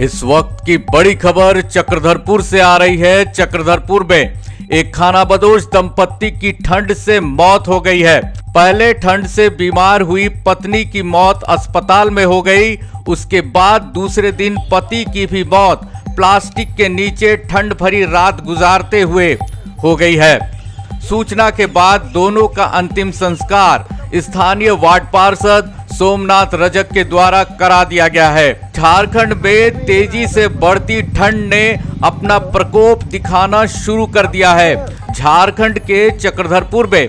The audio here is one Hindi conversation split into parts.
इस वक्त की बड़ी खबर चक्रधरपुर से आ रही है। चक्रधरपुर में एक खानाबदोश दंपत्ति की ठंड से मौत हो गई है। पहले ठंड से बीमार हुई पत्नी की मौत अस्पताल में हो गई। उसके बाद दूसरे दिन पति की भी मौत प्लास्टिक के नीचे ठंड भरी रात गुजारते हुए हो गई है। सूचना के बाद दोनों का अंतिम संस्कार स्थानीय वार्ड पार्षद सोमनाथ रजक के द्वारा करा दिया गया है। झारखंड में तेजी से बढ़ती ठंड ने अपना प्रकोप दिखाना शुरू कर दिया है। झारखंड के चक्रधरपुर में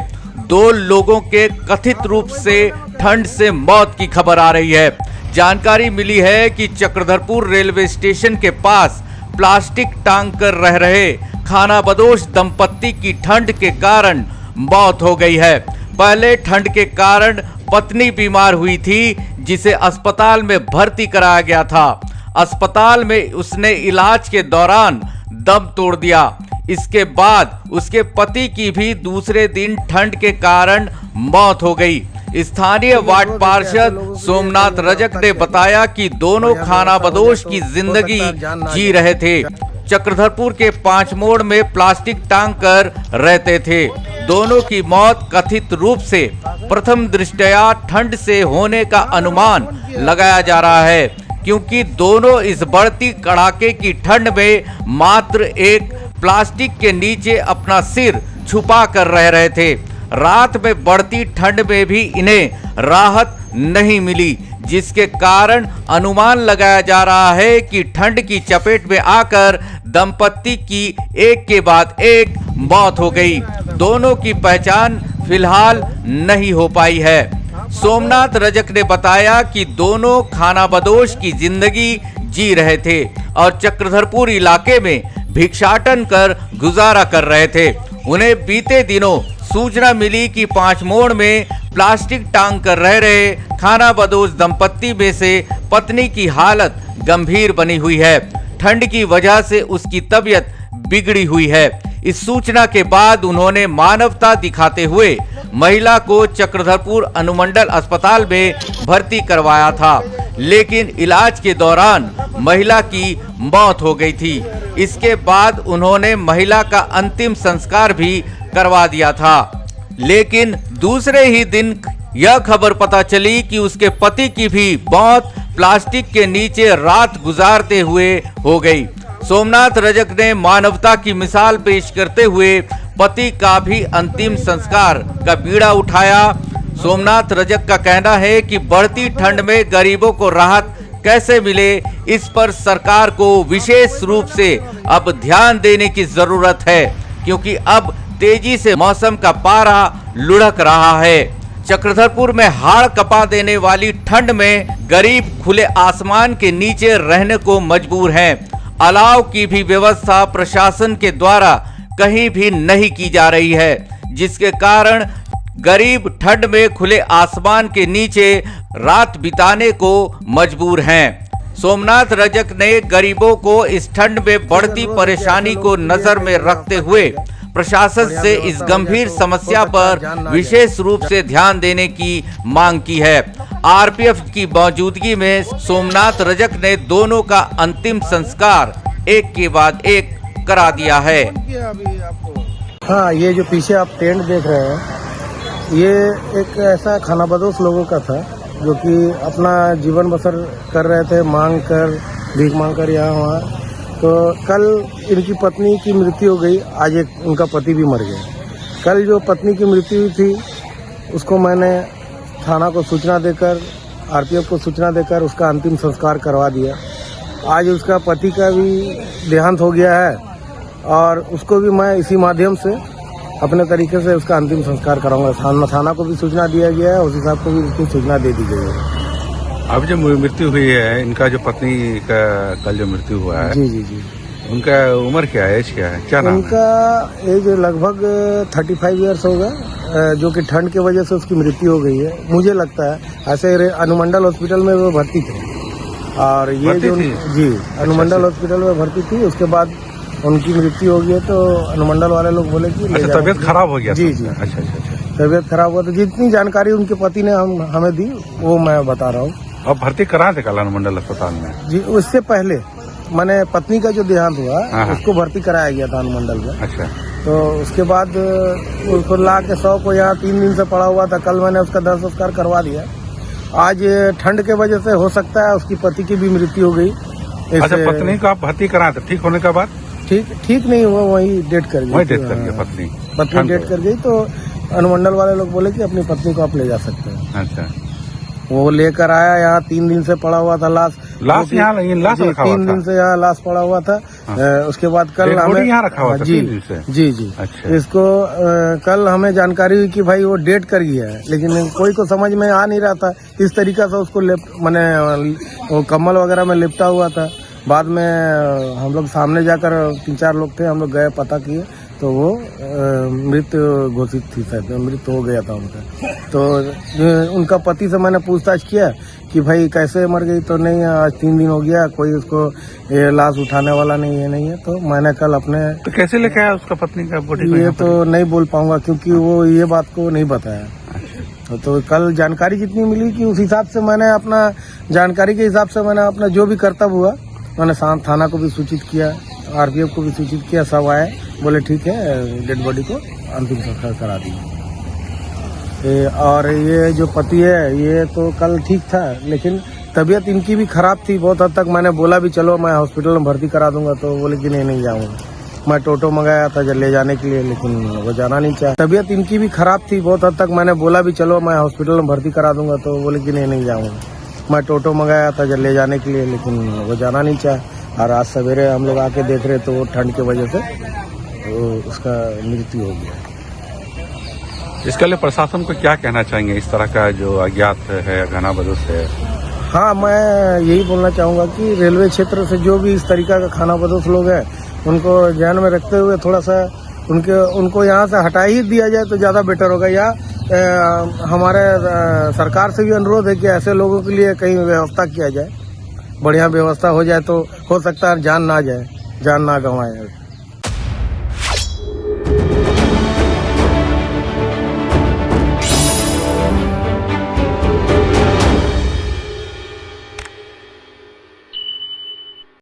2 लोगों के कथित रूप से ठंड से मौत की खबर आ रही है। जानकारी मिली है कि चक्रधरपुर रेलवे स्टेशन के पास प्लास्टिक टांग कर रह रहे खानाबदोश दंपत्ति की ठंड के कारण मौत हो गई है। पहले ठंड के कारण पत्नी बीमार हुई थी, जिसे अस्पताल में भर्ती कराया गया था। अस्पताल में उसने इलाज के दौरान दम तोड़ दिया। इसके बाद उसके पति की भी दूसरे दिन ठंड के कारण मौत हो गई। स्थानीय वार्ड पार्षद सोमनाथ रजक ने बताया कि दोनों खानाबदोश की जिंदगी जी रहे थे। चक्रधरपुर के 5 मोड़ में प्लास्टिक टांग कर रहते थे। दोनों की मौत कथित रूप से प्रथम दृष्टया ठंड से होने का अनुमान लगाया जा रहा है, क्योंकि दोनों इस बढ़ती कड़ाके की ठंड में मात्र एक प्लास्टिक के नीचे अपना सिर छुपा कर रह रहे थे। रात में बढ़ती ठंड में भी इन्हें राहत नहीं मिली, जिसके कारण अनुमान लगाया जा रहा है कि ठंड की चपेट में आकर दंपत्ति की एक के बाद एक मौत हो गई। दोनों की पहचान फिलहाल नहीं हो पाई है। सोमनाथ रजक ने बताया कि दोनों खानाबदोश की जिंदगी जी रहे थे और चक्रधरपुर इलाके में भिक्षाटन कर गुजारा कर रहे थे। उन्हें बीते दिनों सूचना मिली कि 5 मोड़ में प्लास्टिक टांग कर रह रहे खानाबदोश दंपत्ति में से पत्नी की हालत गंभीर बनी हुई है। ठंड की वजह से उसकी तबीयत बिगड़ी हुई है। इस सूचना के बाद उन्होंने मानवता दिखाते हुए महिला को चक्रधरपुर अनुमंडल अस्पताल में भर्ती करवाया था, लेकिन इलाज के दौरान महिला की मौत हो गई थी। इसके बाद उन्होंने महिला का अंतिम संस्कार भी करवा दिया था, लेकिन दूसरे ही दिन यह खबर पता चली कि उसके पति की भी मौत प्लास्टिक के नीचे रात गुजारते हुए हो गई। सोमनाथ रजक ने मानवता की मिसाल पेश करते हुए पति का भी अंतिम संस्कार का बीड़ा उठाया। सोमनाथ रजक का कहना है कि बढ़ती ठंड में गरीबों को राहत कैसे मिले, इस पर सरकार को विशेष रूप से अब ध्यान देने की जरूरत है, क्योंकि अब तेजी से मौसम का पारा लुढ़क रहा है। चक्रधरपुर में हाड़ कपा देने वाली ठंड में गरीब खुले आसमान के नीचे रहने को मजबूर हैं। अलाव की भी व्यवस्था प्रशासन के द्वारा कहीं भी नहीं की जा रही है, जिसके कारण गरीब ठंड में खुले आसमान के नीचे रात बिताने को मजबूर हैं। सोमनाथ रजक ने गरीबों को इस ठंड में बढ़ती परेशानी को नजर में रखते हुए प्रशासन से इस गंभीर समस्या पर विशेष रूप से ध्यान देने की मांग की है। आरपीएफ की मौजूदगी में सोमनाथ रजक ने दोनों का अंतिम संस्कार एक के बाद एक करा दिया है। हाँ, ये जो पीछे आप टेंट देख रहे हैं, ये एक ऐसा खानाबदोश लोगों का था जो कि अपना जीवन बसर कर रहे थे, भीख मांग कर यहाँ वहाँ। तो कल इनकी पत्नी की मृत्यु हो गई, आज एक उनका पति भी मर गया। कल जो पत्नी की मृत्यु हुई थी, उसको मैंने थाना को सूचना देकर, आरपीएफ को सूचना देकर उसका अंतिम संस्कार करवा दिया। आज उसका पति का भी देहांत हो गया है और उसको भी मैं इसी माध्यम से अपने तरीके से उसका अंतिम संस्कार कराऊंगा। थाना को भी सूचना दिया गया है, उसी साहब को भी उसकी सूचना दे दी गई है। अब जो मृत्यु हुई है, इनका जो पत्नी का कल जो मृत्यु हुआ है, जी, उनका उम्र क्या है, एज क्या है, क्या नाम है? उनका एज लगभग 35 ईयर्स होगा, जो कि ठंड की वजह से उसकी मृत्यु हो गई है। मुझे लगता है ऐसे अनुमंडल हॉस्पिटल में वो भर्ती थे और ये जो जी अनुमंडल हॉस्पिटल में भर्ती थी, उसके बाद उनकी मृत्यु हो गई। तो अनुमंडल वाले लोग बोले कि तबीयत खराब हो गया। जी, अच्छा, तबीयत खराब हुआ। तो जितनी जानकारी उनके पति ने हमें दी वो मैं बता रहा हूँ। अब भर्ती करा थे कल अनुमंडल अस्पताल में? जी, उससे पहले मैंने पत्नी का जो देहांत हुआ हाँ। उसको भर्ती कराया गया था अनुमंडल में। अच्छा। तो उसके बाद उसको ला के 100 को यहाँ 3 दिन से पड़ा हुआ था। कल मैंने उसका दाह संस्कार करवा दिया। आज ठंड के वजह से हो सकता है उसकी पति की भी मृत्यु हो गई। अच्छा, पत्नी को आप भर्ती कराए थे, ठीक होने के बाद? ठीक नहीं हुआ, वही डेट कर गई। वही डेथ कर गई पत्नी डेट कर गई। तो अनुमंडल वाले लोग बोले कि अपनी पत्नी को आप ले जा सकते हैं। अच्छा। वो लेकर आया, यहाँ 3 दिन से पड़ा हुआ था लाश यहाँ लाश रखा हुआ था? 3 दिन से यहाँ लाश पड़ा हुआ था। उसके बाद कल हमें यहाँ रखा हुआ था? जी 3 दिन से? जी। अच्छा। इसको कल हमें जानकारी हुई कि भाई वो डेट कर गया है, लेकिन कोई को समझ में आ नहीं रहा था। इस तरीका से उसको मैंने वो कम्बल वगैरह में लिपटा हुआ था। बाद में हम लोग सामने जाकर 3-4 लोग थे, हम लोग गए, पता किए तो वो मृत घोषित थी, शायद मृत हो गया था उनका। तो उनका पति से मैंने पूछताछ किया कि भाई कैसे मर गई, तो नहीं आज 3 दिन हो गया, कोई उसको लाश उठाने वाला नहीं है। तो मैंने कल अपने तो कैसे लेके आया उसका पत्नी का बॉडी? ये तो नहीं बोल पाऊंगा क्योंकि वो ये बात को नहीं बताया। तो कल जानकारी जितनी मिली कि उस हिसाब से मैंने अपना जानकारी के हिसाब से मैंने अपना जो भी कर्तव्य हुआ मैंने थाना को भी सूचित किया, आरपीएफ को भी सूचित किया। सब आए, बोले ठीक है, डेड बॉडी को अंतिम संस्कार करा दिए। और ये जो पति है ये तो कल ठीक था, लेकिन तबीयत इनकी भी खराब थी बहुत हद तक। मैंने बोला भी चलो मैं हॉस्पिटल में भर्ती करा दूंगा, तो बोले कि नहीं जाऊंगा। मैं टोटो मंगाया था ले जाने के लिए, लेकिन वो जाना नहीं चाहा। तबीयत इनकी भी खराब थी बहुत हद तक। मैंने बोला भी चलो मैं हॉस्पिटल में भर्ती करा दूंगा, तो बोले कि नहीं जाऊंगा। मैं टोटो मंगाया था ले जाने के लिए, लेकिन वो जाना नहीं चाहा। और आज सवेरे हम लोग आके देख रहे तो वो ठंड की वजह से उसका मृत्यु हो गया। इसके लिए प्रशासन को क्या कहना चाहेंगे, इस तरह का जो अज्ञात है, खानाबदोश है? हाँ, मैं यही बोलना चाहूँगा कि रेलवे क्षेत्र से जो भी इस तरीका का खानाबदोश लोग हैं उनको ध्यान में रखते हुए थोड़ा सा उनको यहाँ से हटा ही दिया जाए तो ज़्यादा बेटर होगा। या हमारे सरकार से भी अनुरोध है कि ऐसे लोगों के लिए कहीं व्यवस्था किया जाए, बढ़िया व्यवस्था हो जाए तो हो सकता है जान ना गंवाए।